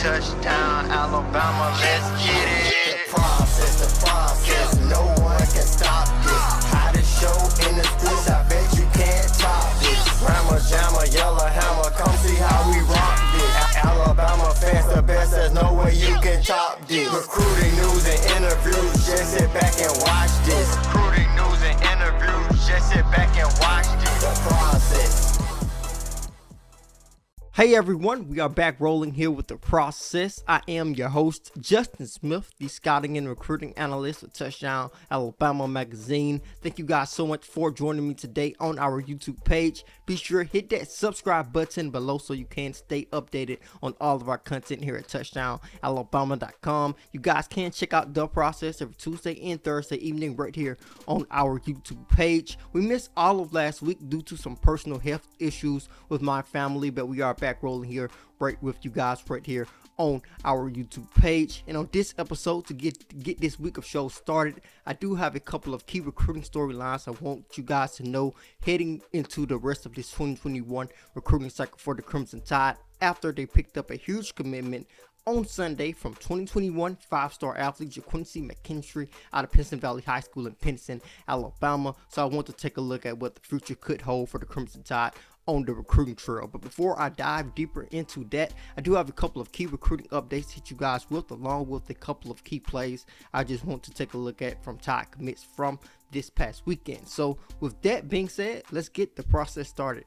touchdown, Alabama, let's get it. The process, no one can stop this. Hottest show in the streets, I bet you can't top this. Rammer, jammer, yellow hammer, come see how we rock this. Alabama fans the best, there's no way you can top this. Recruiting news and interviews, just sit back and watch this. Recruiting news and interviews, just sit back and watch this. The process. Hey everyone, we are back rolling here with The Process. I am your host, Justin Smith, the scouting and recruiting analyst for Touchdown Alabama magazine. Thank you guys so much for joining me today on our YouTube page. Be sure to hit that subscribe button below so you can stay updated on all of our content here at touchdownalabama.com. You guys can check out The Process every Tuesday and Thursday evening right here on our YouTube page. We missed all of last week due to some personal health issues with my family, but we are back rolling here right with you guys right here on our YouTube page. And on this episode, to get this week of shows started, I do have a couple of key recruiting storylines I want you guys to know heading into the rest of this 2021 recruiting cycle for the Crimson Tide after they picked up a huge commitment on Sunday from 2021 five-star athlete Quincy McKinstry out of Pinson Valley High School in Pinson, Alabama. So I want to take a look at what the future could hold for the Crimson Tide on the recruiting trail. But before I dive deeper into that, I do have a couple of key recruiting updates to hit you guys with, along with a couple of key plays I just want to take a look at from Tide commits from this past weekend. So with that being said, let's get the process started.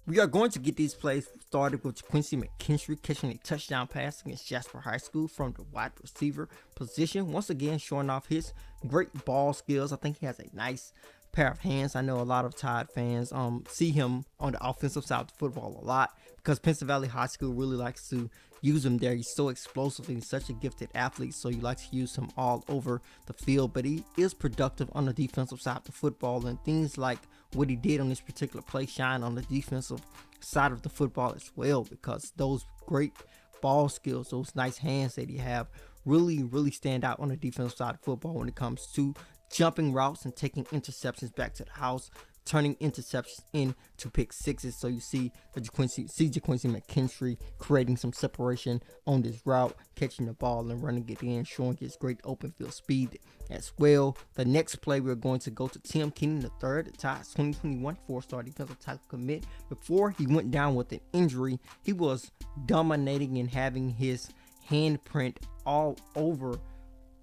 We are going to get these plays started with Quincy McKinstry catching a touchdown pass against Jasper High School from the wide receiver position. Once again, showing off his great ball skills. I think he has a nice pair of hands. I know a lot of Tide fans see him on the offensive side of the football a lot because Pinson Valley High School really likes to use him there. He's so explosive and he's such a gifted athlete, so you like to use him all over the field. But he is productive on the defensive side of the football, and things like what he did on this particular play shine on the defensive side of the football as well, because those great ball skills, those nice hands that he have really stand out on the defensive side of football when it comes to jumping routes and taking interceptions back to the house, turning interceptions into pick sixes. So you see Quincy McKinstry creating some separation on this route, catching the ball and running it in, showing his great open field speed as well. The next play, we're going to go to Tim Keenan III, the Tide's 2021 four-star defensive tackle commit. Before he went down with an injury, he was dominating and having his handprint all over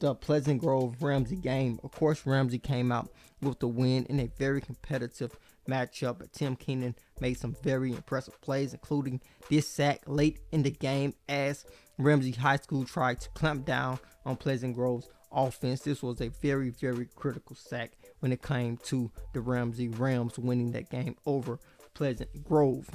the Pleasant Grove Ramsey game. Of course, Ramsey came out with the win in a very competitive matchup, but Tim Keenan made some very impressive plays, including this sack late in the game as Ramsey High School tried to clamp down on Pleasant Grove's offense. This was a very critical sack when it came to the Ramsey Rams winning that game over Pleasant Grove.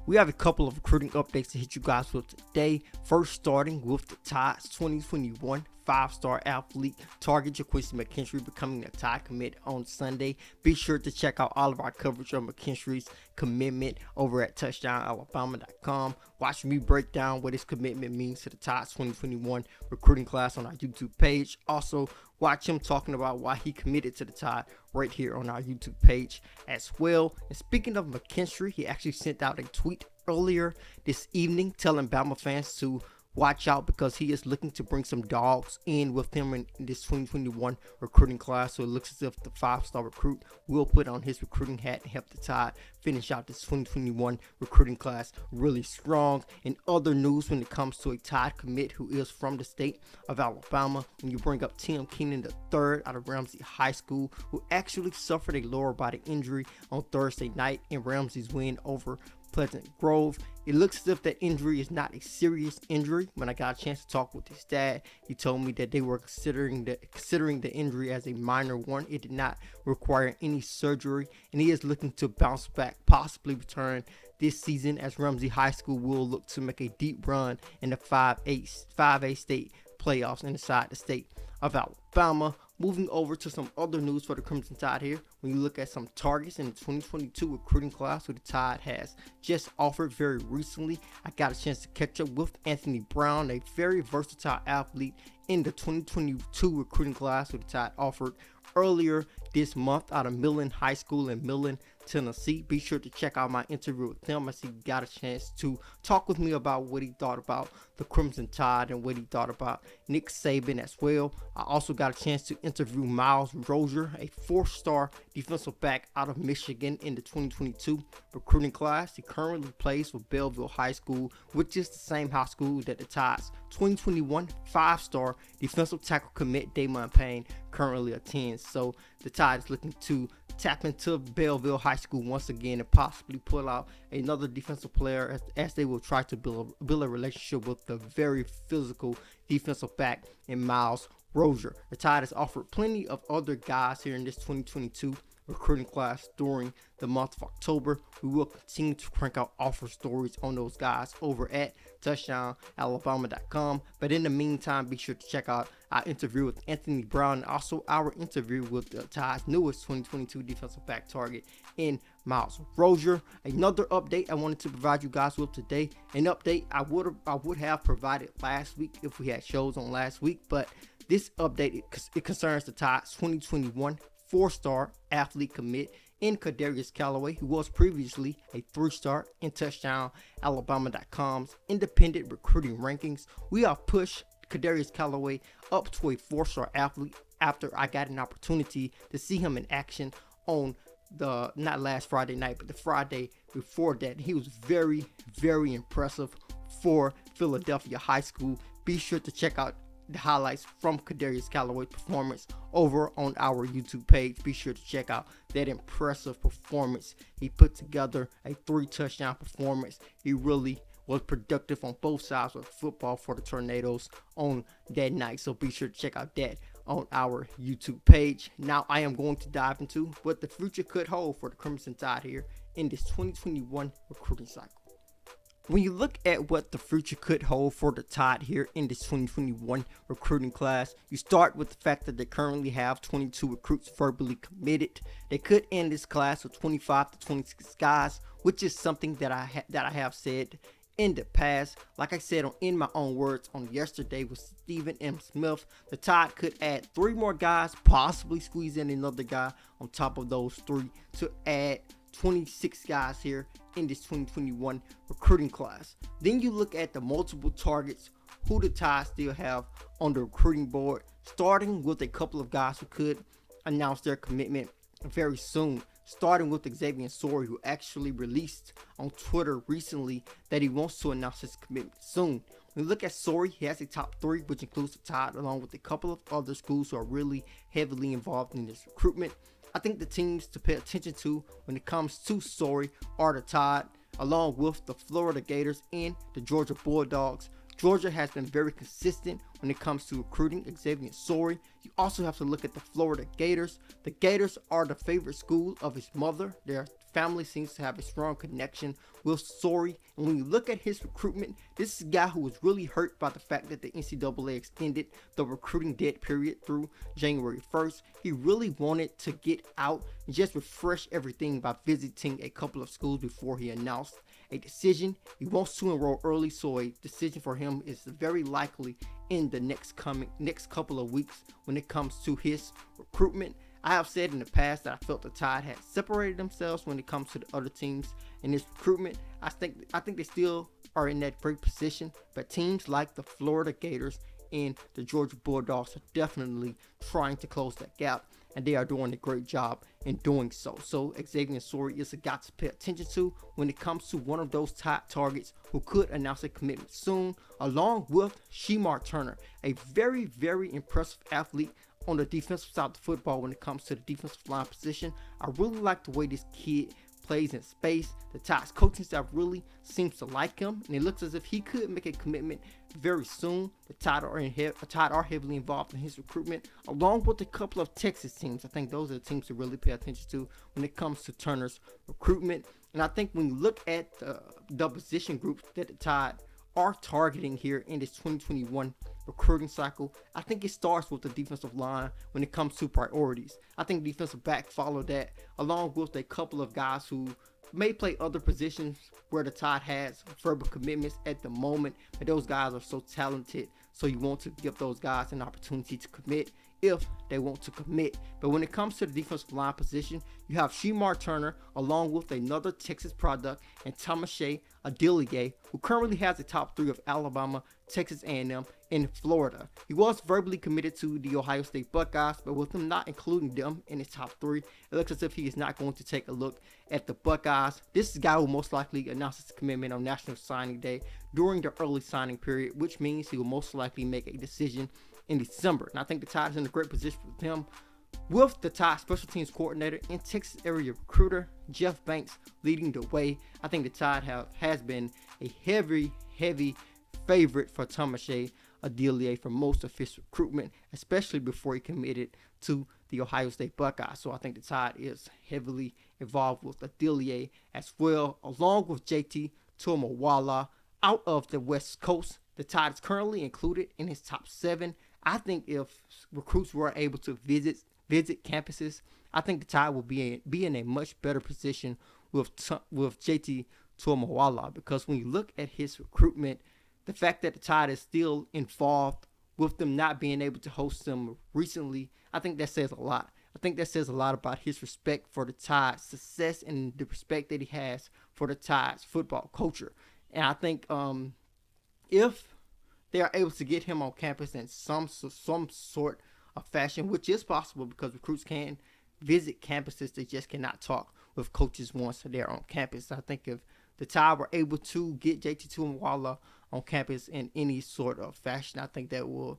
We have a couple of recruiting updates to hit you guys with today. First, starting with the Tide's 2021 five-star athlete target Quincy McKinstry becoming a Tide commit on Sunday. Be sure to check out all of our coverage of McKinstry's commitment over at touchdownalabama.com. Watch me break down what his commitment means to the Tide's 2021 recruiting class on our YouTube page. Also, watch him talking about why he committed to the Tide right here on our YouTube page as well. And speaking of McKinstry, he actually sent out a tweet earlier this evening telling Bama fans to watch out because he is looking to bring some dogs in with him in this 2021 recruiting class. So it looks as if the five-star recruit will put on his recruiting hat and help the Tide finish out this 2021 recruiting class really strong. In other news, when it comes to a Tide commit who is from the state of Alabama, when you bring up Tim Keenan III out of Ramsey High School, who actually suffered a lower body injury on Thursday night in Ramsey's win over Pleasant Grove. It looks as if that injury is not a serious injury. When I got a chance to talk with his dad, he told me that they were considering the injury as a minor one. It did not require any surgery, and he is looking to bounce back, possibly return this season, as Ramsey High School will look to make a deep run in the 5A state playoffs inside the state of Alabama. Moving over to some other news for the Crimson Tide here. When you look at some targets in the 2022 recruiting class who the Tide has just offered very recently, I got a chance to catch up with Anthony Brown, a very versatile athlete in the 2022 recruiting class who the Tide offered earlier this month out of Millen High School in Millen, Tennessee. Be sure to check out my interview with him as he got a chance to talk with me about what he thought about the Crimson Tide and what he thought about Nick Saban as well. I also got a chance to interview Miles Rosier, a 4-star defensive back out of Michigan in the 2022 recruiting class. He currently plays for Belleville High School, which is the same high school that the Tide's 2021 5-star defensive tackle commit Damon Payne currently attends. So the Tide is looking to tap into Belleville High School once again and possibly pull out another defensive player as they will try to build a relationship with the very physical defensive back in Miles Rosier. The Tide has offered plenty of other guys here in this 2022 recruiting class during the month of October. We will continue to crank out offer stories on those guys over at touchdownalabama.com. But in the meantime, be sure to check out our interview with Anthony Brown and also our interview with the Tide's newest 2022 defensive back target in Miles Rosier. Another update I wanted to provide you guys with today, an update I would have provided last week if we had shows on last week, but this update it concerns the Tide's 2021 4-star athlete commit in Cadarius Callaway, who was previously a 3-star in touchdownalabama.com's independent recruiting rankings. We have pushed Cadarius Callaway up to a 4-star athlete after I got an opportunity to see him in action on the not last Friday night, but the Friday before that. He was very, very impressive for Philadelphia High School. Be sure to check out the highlights from Cadarius Callaway's performance over on our YouTube page. Be sure to check out that impressive performance. He put together a 3-touchdown performance. He really was productive on both sides of football for the Tornadoes on that night. So be sure to check out that on our YouTube page. Now I am going to dive into what the future could hold for the Crimson Tide here in this 2021 recruiting cycle. When you look at what the future could hold for the Tide here in this 2021 recruiting class, you start with the fact that they currently have 22 recruits verbally committed. They could end this class with 25 to 26 guys, which is something that I have said in the past. Like I said in my own words on yesterday with Stephen M. Smith, the Tide could add 3 more guys, possibly squeeze in another guy on top of those 3 to add 26 guys here in this 2021 recruiting class. Then you look at the multiple targets who the Tide still have on the recruiting board, starting with a couple of guys who could announce their commitment very soon, starting with Xavier Sorey, who actually released on Twitter recently that he wants to announce his commitment soon. When you look at Sorey, he has a top 3, which includes the Tide, along with a couple of other schools who are really heavily involved in this recruitment. I think the teams to pay attention to when it comes to Sorey are the Tide, along with the Florida Gators and the Georgia Bulldogs. Georgia has been very consistent when it comes to recruiting Xavier Sorey. You also have to look at the Florida Gators. The Gators are the favorite school of his mother. Their family seems to have a strong connection with Sorey. And when you look at his recruitment, this is a guy who was really hurt by the fact that the NCAA extended the recruiting dead period through January 1st. He really wanted to get out and just refresh everything by visiting a couple of schools before he announced a decision. He wants to enroll early, so a decision for him is very likely in the next couple of weeks when it comes to his recruitment. I have said in the past that I felt the Tide had separated themselves when it comes to the other teams in this recruitment. I think they still are in that great position, but teams like the Florida Gators and the Georgia Bulldogs are definitely trying to close that gap, and they are doing a great job in doing so. So Xavier Sorey is a guy to pay attention to when it comes to one of those top targets who could announce a commitment soon, along with Shemar Turner, a very, very impressive athlete on the defensive side of the football when it comes to the defensive line position. I really like the way this kid plays in space. The Tide's coaching staff really seems to like him, and it looks as if he could make a commitment very soon. The Tide are heavily involved in his recruitment, along with a couple of Texas teams. I think those are the teams to really pay attention to when it comes to Turner's recruitment. And I think when you look at the position groups that the Tide are targeting here in this 2021 recruiting cycle, I think it starts with the defensive line when it comes to priorities. I think defensive back follow that, along with a couple of guys who may play other positions where the Tide has verbal commitments at the moment, but those guys are so talented, so you want to give those guys an opportunity to commit if they want to commit. But when it comes to the defensive line position, you have Shemar Turner along with another Texas product and Tamashe Adelie, who currently has the top 3 of Alabama, Texas A&M, and Florida. He was verbally committed to the Ohio State Buckeyes, but with him not including them in his top 3, it looks as if he is not going to take a look at the Buckeyes. This is a guy who most likely announces his commitment on National Signing Day during the early signing period, which means he will most likely make a decision in December. And I think the Tide is in a great position with him, with the Tide special teams coordinator and Texas area recruiter Jeff Banks leading the way. I think the Tide has been a heavy favorite for Tamashe Adelie for most of his recruitment, especially before he committed to the Ohio State Buckeyes. So I think the Tide is heavily involved with Adelie as well, along with JT Tuimoloau out of the West Coast. The Tide is currently included in his top 7. I think if recruits were able to visit campuses, I think the Tide will be in a much better position with JT Tuimoloau, because when you look at his recruitment, the fact that the Tide is still involved with them not being able to host them recently, I think that says a lot. I think that says a lot about his respect for the Tide's success and the respect that he has for the Tide's football culture. And I think if they are able to get him on campus in some sort of fashion, which is possible because recruits can visit campuses, they just cannot talk with coaches once they're on campus. I think if the Tide were able to get JT Tuimoloau on campus in any sort of fashion, I think that would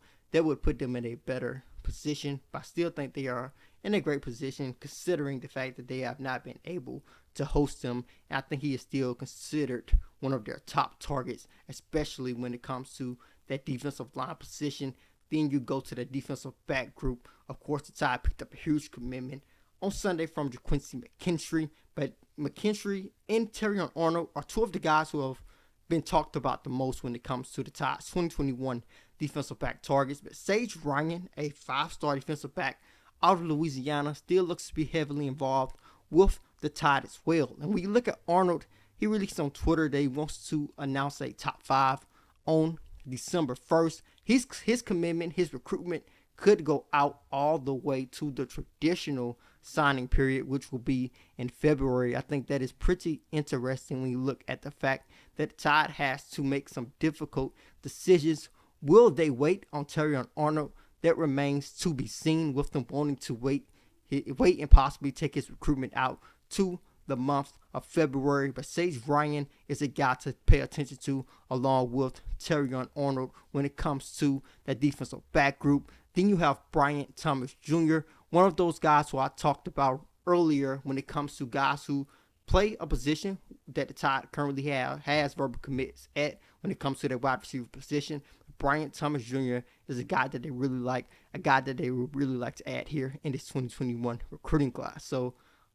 put them in a better position. But I still think they are in a great position considering the fact that they have not been able to host him. And I think he is still considered one of their top targets, especially when it comes to that defensive line position. Then you go to the defensive back group. Of course, the Tide picked up a huge commitment on Sunday from JaQuincy McKinstry, but McKinstry and Terrion Arnold are 2 of the guys who have been talked about the most when it comes to the Tide's 2021 defensive back targets. But Sage Ryan, a 5-star defensive back out of Louisiana, still looks to be heavily involved with the Tide as well. And when you look at Arnold, he released on Twitter that he wants to announce a top 5 on December 1st. His commitment, his recruitment could go out all the way to the traditional signing period, which will be in February. I think that is pretty interesting when you look at the fact that the Tide has to make some difficult decisions. Will they wait on Terrion Arnold? That remains to be seen, with them wanting to wait and possibly take his recruitment out to the month of February. But Sage Ryan is a guy to pay attention to, along with Terrion Arnold, when it comes to that defensive back group. Then you have Bryant Thomas Jr., one of those guys who I talked about earlier when it comes to guys who play a position that the Tide currently has verbal commits at when it comes to their wide receiver position. Bryant Thomas Jr. is a guy that they really like, a guy that they would really like to add here in this 2021 recruiting class. So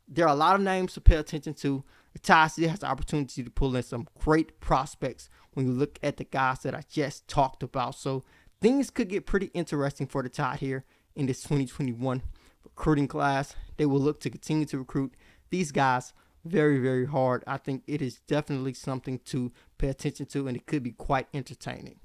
there are a lot of names to pay attention to. The Tide still has the opportunity to pull in some great prospects when you look at the guys that I just talked about. So things could get pretty interesting for the Tide here in this 2021 recruiting class. They will look to continue to recruit these guys very hard. I think it is definitely something to pay attention to, and it could be quite entertaining.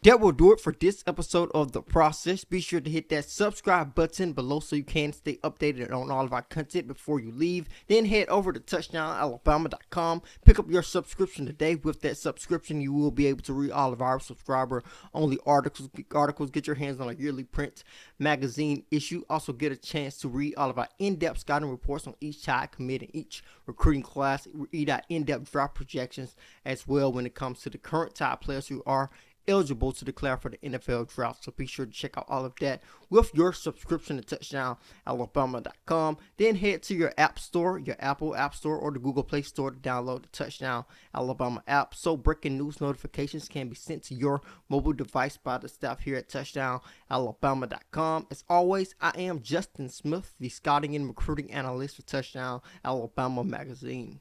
That will do it for this episode of The Process. Be sure to hit that subscribe button below so you can stay updated on all of our content before you leave. Then head over to touchdownalabama.com. Pick up your subscription today. With that subscription, you will be able to read all of our subscriber-only articles. Get your hands on a yearly print magazine issue. Also get a chance to read all of our in-depth scouting reports on each Tide commit in each recruiting class. Read our in-depth draft projections as well when it comes to the current Tide players who are eligible to declare for the NFL draft. So be sure to check out all of that with your subscription to touchdownalabama.com. Then head to your app store, your Apple App Store or the Google Play Store to download the Touchdown Alabama app, so breaking news notifications can be sent to your mobile device by the staff here at touchdownalabama.com. As always, I am Justin Smith, the scouting and recruiting analyst for Touchdown Alabama magazine.